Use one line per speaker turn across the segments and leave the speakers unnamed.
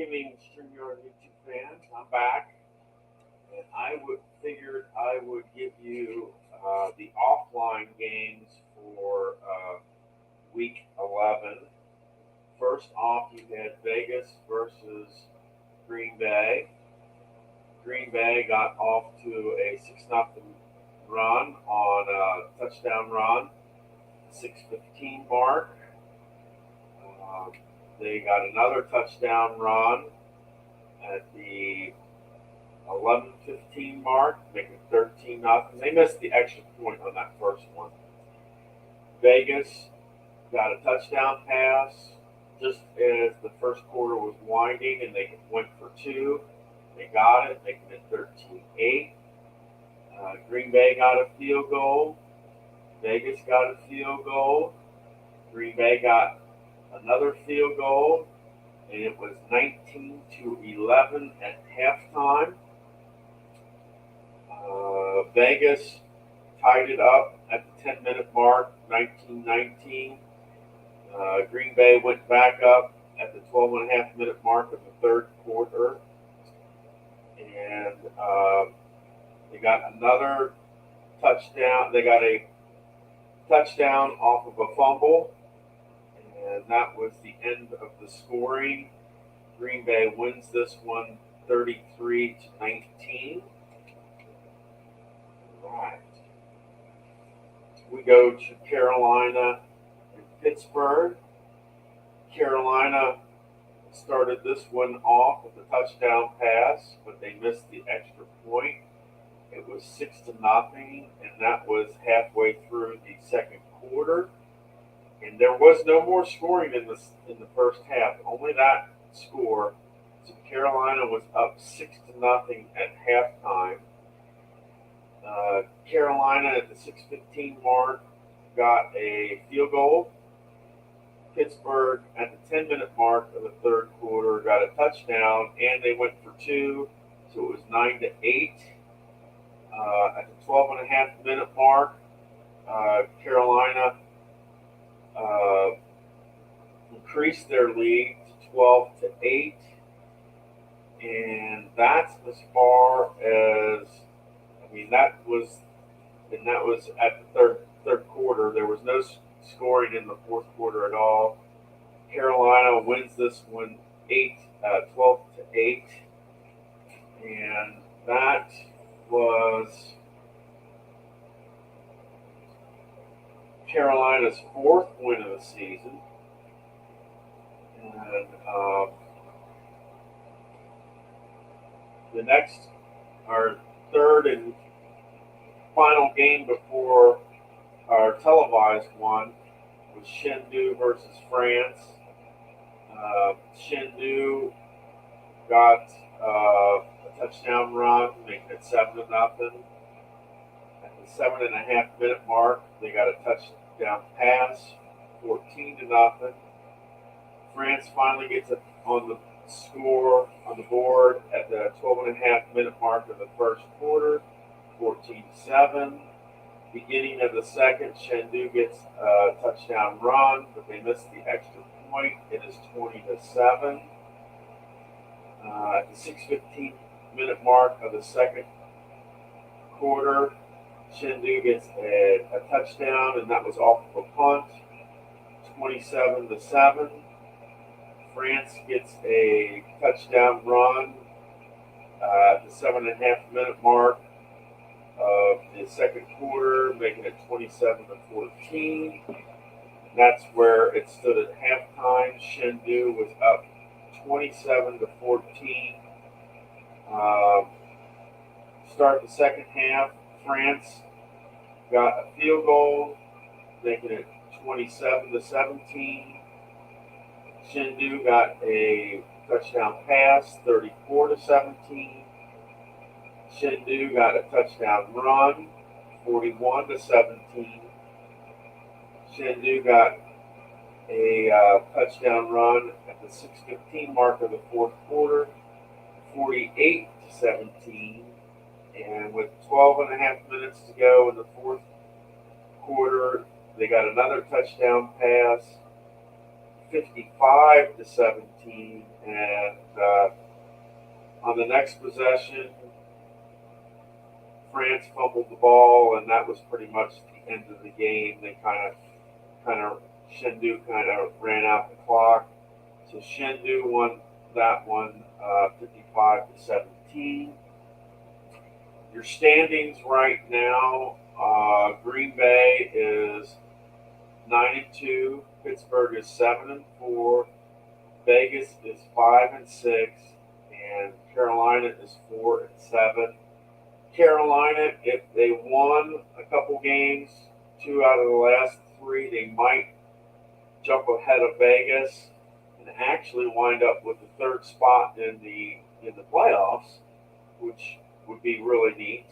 evening, StreamYard YouTube fans. I'm back, and figured I would give you the offline games for Week 11. First off, you had Vegas versus Green Bay. Green Bay got off to a 6-0 run on a touchdown run, 6:15 mark. They got another touchdown run at the 11:15 mark, making 13-0. They missed the extra point on that first one. Vegas got a touchdown pass just as the first quarter was winding, and they went for two. They got it, making it 13-8. Green Bay got a field goal. Vegas got a field goal. Green Bay got another field goal, and it was 19-11 at halftime. Vegas tied it up at the 10-minute mark, 19-19. Green Bay went back up at the 12.5-minute mark of the third quarter, and they got another touchdown. They got a touchdown off of a fumble, and that was the end of the scoring. Green Bay wins this one 33-19. Right. We go to Carolina and Pittsburgh. Carolina started this one off with a touchdown pass, but they missed the extra point. It was 6-0, and that was halfway through the second quarter. And there was no more scoring in the first half. Only that score. So Carolina was up 6-0 at halftime. Carolina at the 6:15 mark got a field goal. Pittsburgh at the 10-minute mark of the third quarter got a touchdown, and they went for two, so it was 9-8. At the 12.5-minute mark, Carolina increased their lead to 12-8, and that's as far as that was at the third quarter. There was no scoring in the fourth quarter at all. Carolina wins this one 12-8, and that was Carolina's fourth win of the season. And the next, our third and final game before our televised one was Chengdu versus France. Chengdu got a touchdown run, making it 7-0. At the 7.5-minute mark, they got a touchdown pass, 14-0. France finally gets it on the score on the board at the 12.5-minute mark of the first quarter, 14-7. Beginning of the second, Chengdu gets a touchdown run, but they missed the extra point. It is 20-7. At the 6:15-minute mark of the second quarter, Chengdu gets a touchdown, and that was off of a punt, 27-7. France gets a touchdown run at the 7.5-minute mark of the second quarter, making it 27-14. That's where it stood at halftime. Chengdu was up 27-14. Start the second half. France got a field goal, making it 27-17. Chengdu got a touchdown pass, 34-17. Chengdu got a touchdown run, 41-17. Chengdu got a touchdown run at the 6:15 mark of the fourth quarter, 48-17. And with 12.5 minutes to go in the fourth quarter, they got another touchdown pass, 55-17, and on the next possession, France fumbled the ball, and that was pretty much the end of the game. They Chengdu kind of ran out the clock, so Chengdu won that one, 55-17. Your standings right now: Green Bay is 9-2, Pittsburgh is 7-4, Vegas is 5-6, and Carolina is 4-7. Carolina, if they won a couple games, 2 out of the last 3, they might jump ahead of Vegas and actually wind up with the 3rd spot in the playoffs, which would be really neat.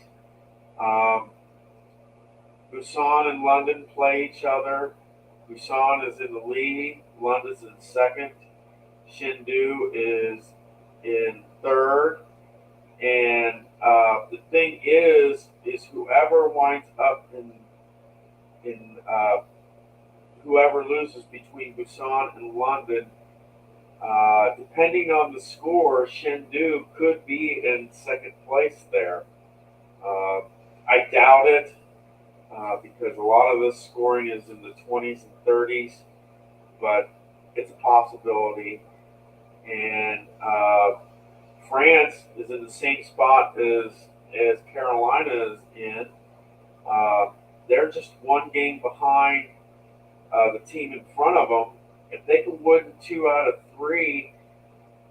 Busan and London play each other. Busan is in the lead. London's in 2nd. Chengdu is in 3rd. And the thing is whoever winds up in whoever loses between Busan and London, depending on the score, Chengdu could be in 2nd place there. I doubt it, because a lot of this scoring is in the 20s and 30s, but it's a possibility. And France is in the same spot as Carolina is in. They're just one game behind the team in front of them. If they can win 2 out of 3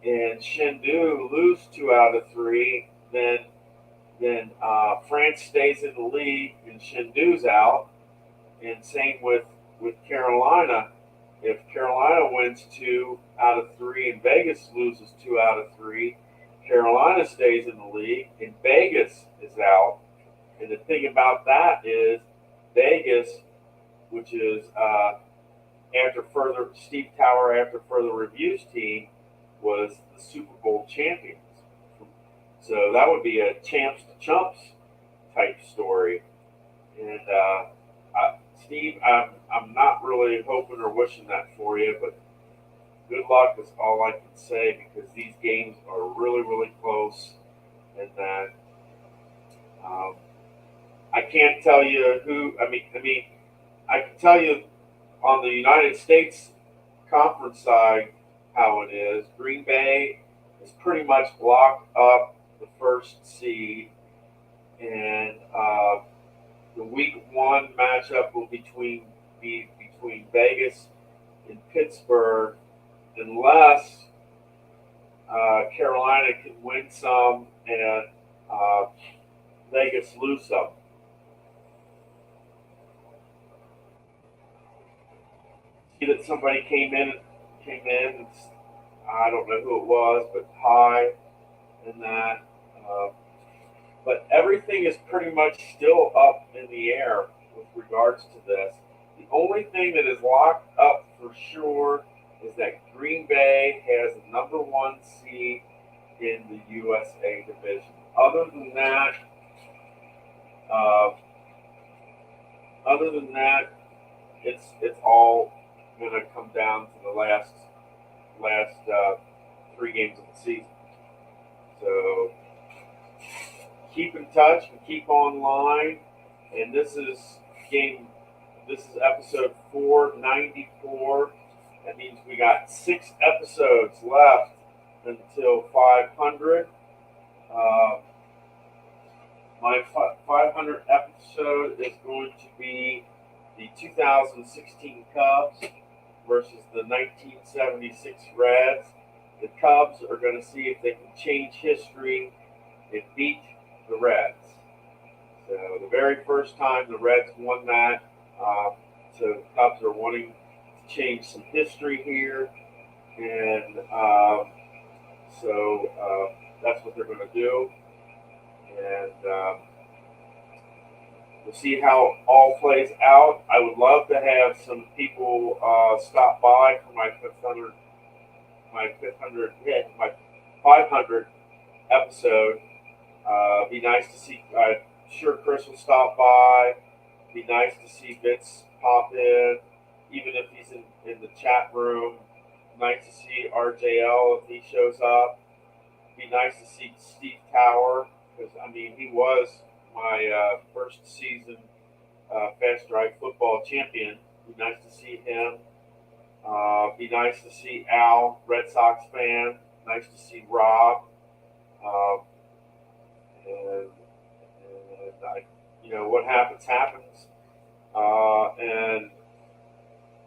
and Chengdu lose 2 out of 3, then France stays in the league and Chengdu's out. And same with Carolina. If Carolina wins 2 out of 3 and Vegas loses 2 out of 3, Carolina stays in the league and Vegas is out. And the thing about that is Vegas, which is Steve Tower after further reviews team, was the Super Bowl champions. So that would be a champs to chumps type story. And Steve, I'm not really hoping or wishing that for you, but good luck is all I can say, because these games are really, really close, and that I can't tell you who. I mean, I can tell you on the United States conference side how it is. Green Bay is pretty much locked up the 1st seed, and the Week 1 matchup will be between Vegas and Pittsburgh, unless Carolina can win some and Vegas lose some. See that somebody came in. And I don't know who it was, but hi, and that. But everything is pretty much still up in the air with regards to this. The only thing that is locked up for sure is that Green Bay has the number 1 seed in the USA division. Other than that, it's all going to come down to the last 3 games of the season. So keep in touch and keep online. And this is episode 494. That means we got 6 episodes left until 500. My 500 episode is going to be the 2016 Cubs versus the 1976 Reds. The Cubs are going to see if they can change history and beat the Reds. So the very first time the Reds won that, so the Cubs are wanting to change some history here, and so that's what they're going to do. And we'll see how all plays out. I would love to have some people stop by for my 500 episode. Be nice to see. I'm sure Chris will stop by. Be nice to see Vince pop in, even if he's in the chat room. Nice to see RJL if he shows up. Be nice to see Steve Tower because I mean he was my first season fast drive football champion. Be nice to see him. Be nice to see Al, Red Sox fan. Nice to see Rob. Um, and I, what happens happens. And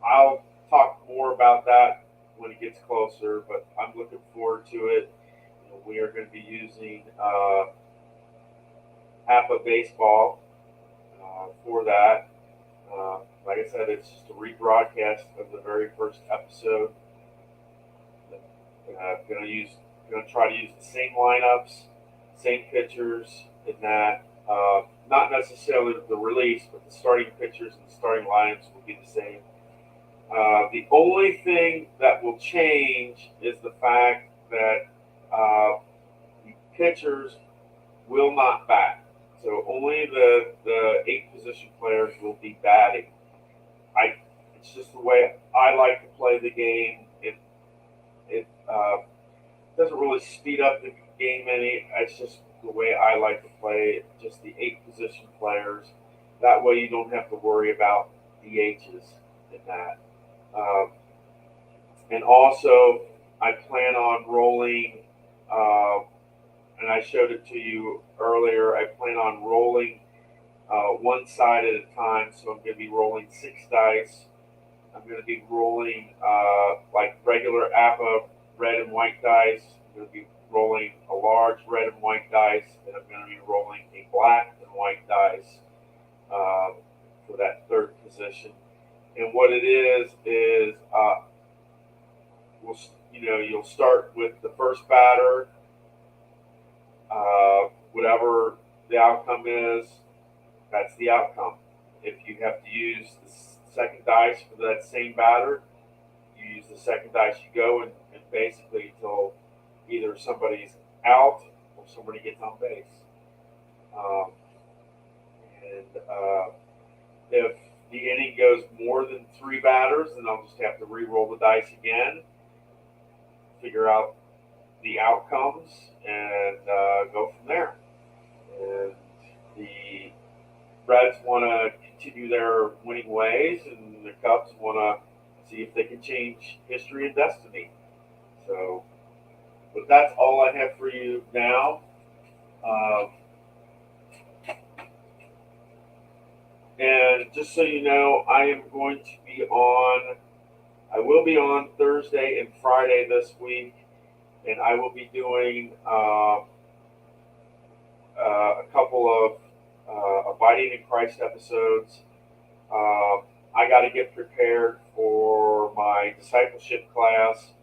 I'll talk more about that when it gets closer. But I'm looking forward to it. We are going to be using APA baseball for that. Like I said, it's just a rebroadcast of the very first episode. Going to try to use the same lineups, same pitchers, in that not necessarily the release, but the starting pitchers and the starting lineups will be the same. The only thing that will change is the fact that the pitchers will not bat. So only the 8 position players will be batting. It's just the way I like to play the game. It doesn't really speed up the game any. It's just the way I like to play it. Just the 8 position players. That way you don't have to worry about DHs in that. And also, I plan on rolling. And I showed it to you earlier. I plan on rolling one side at a time. So I'm going to be rolling 6 dice. I'm going to be rolling like regular APA red and white dice. I'm going to be rolling a large red and white dice. And I'm going to be rolling a black and white dice for that 3rd position. And what it is you'll start with the first batter. Whatever the outcome is, that's the outcome. If you have to use the 2nd dice for that same batter, you use the 2nd dice. You go and basically until either somebody's out or somebody gets on base. If the inning goes more than 3 batters, then I'll just have to re-roll the dice again, figure out the outcomes, and go from there. And the Reds want to continue their winning ways, and the Cubs want to see if they can change history and destiny. So, but that's all I have for you now. And just so you know, I will be on Thursday and Friday this week, and I will be doing a couple of Abiding in Christ episodes. I got to get prepared for my discipleship class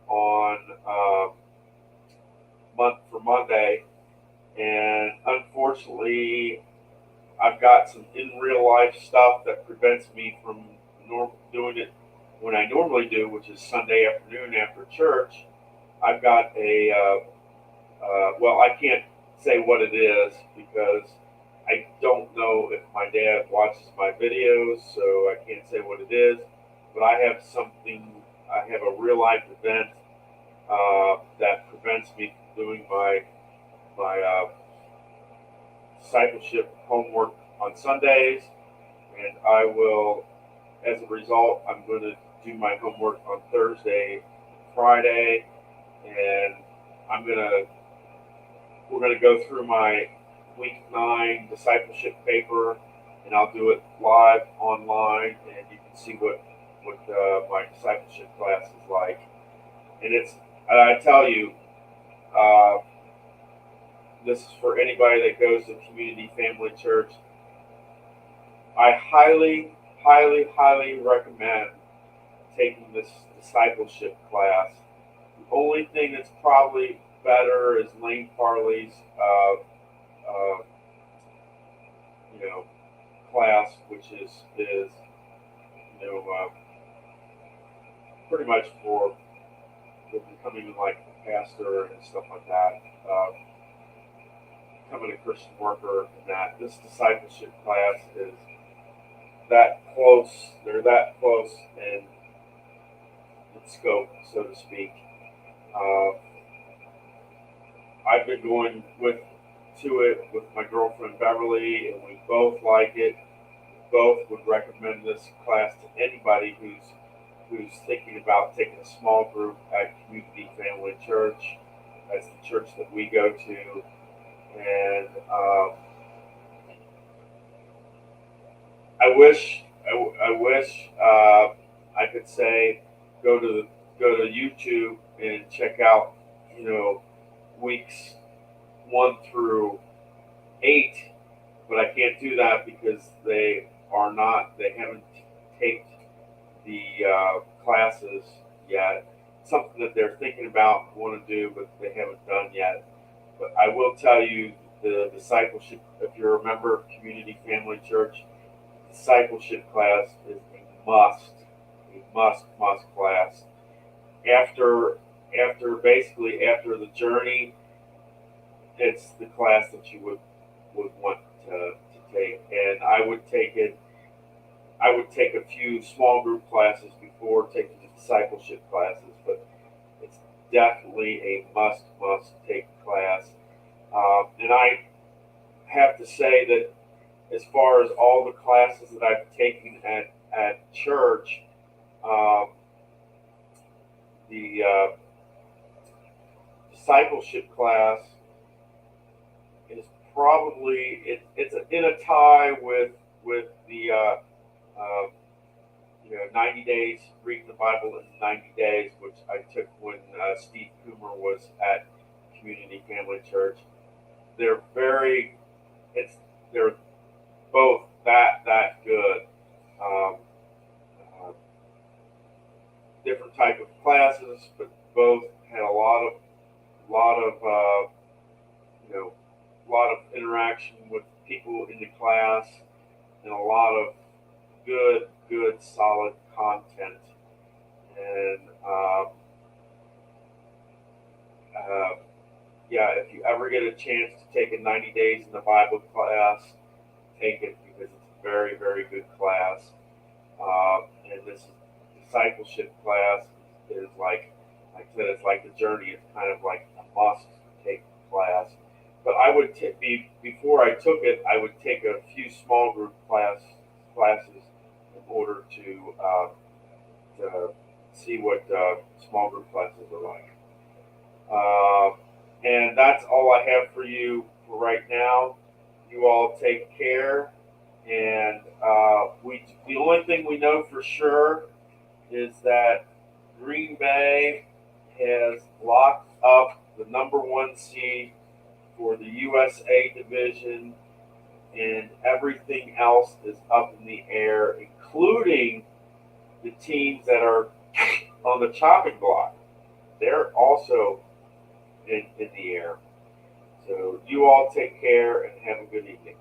on Monday, and unfortunately, I've got some in real life stuff that prevents me from doing it when I normally do, which is Sunday afternoon after church. I've got I can't say what it is because I don't know if my dad watches my videos, so I can't say what it is. But I have a real life event that prevents me from doing my discipleship homework on Sundays, and I will, as a result, I'm going to do my homework on Thursday, Friday, and we're going to go through my week 9 discipleship paper, and I'll do it live online, and you can see what my discipleship class is like. And I tell you, this is for anybody that goes to Community Family Church. I highly, highly, highly recommend taking this discipleship class. The only thing that's probably better is Lane Farley's, class, which is pretty much for becoming like a pastor and stuff like that. Becoming a Christian worker, and that this discipleship class is that close. They're that close in scope. so to speak. Uh, I've been going to it with my girlfriend Beverly, and we both like it. Both would recommend this class to anybody who's thinking about taking a small group at Community Family Church. That's the church that we go to, and I wish I could say go to go to YouTube and check out weeks 1 through 8, but I can't do that because they haven't taken the classes yet. Something that they're thinking about and want to do, but they haven't done yet. But I will tell you the discipleship. If you're a member of Community Family Church, discipleship class is a must class. After the journey, it's the class that you would want to take, and I would take a few small group classes before taking the discipleship classes, but it's definitely a must take class. And I have to say that as far as all the classes that I've taken at church, um, the discipleship class is probably it's in a tie with the 90 days reading the Bible in 90 days, which I took when Steve Coomer was at Community Family Church. They're very it's they're both that good. Um, uh, Different type of classes, but both had a lot of lot of interaction with people in the class, and a lot of good solid content. And uh, yeah, if you ever get a chance to take a 90 days in the Bible class, take it because it's a very good class. And this discipleship class is like I said, it's like the journey. It's kind of like a must take class. But I would before I took it, I would take a few small group classes in order to see what small group classes are like. And that's all I have for you for right now. You all take care. And the only thing we know for sure is that Green Bay has locked up the number one seed for the USA division, and everything else is up in the air, including the teams that are on the chopping block. They're also in the air. So you all take care and have a good evening.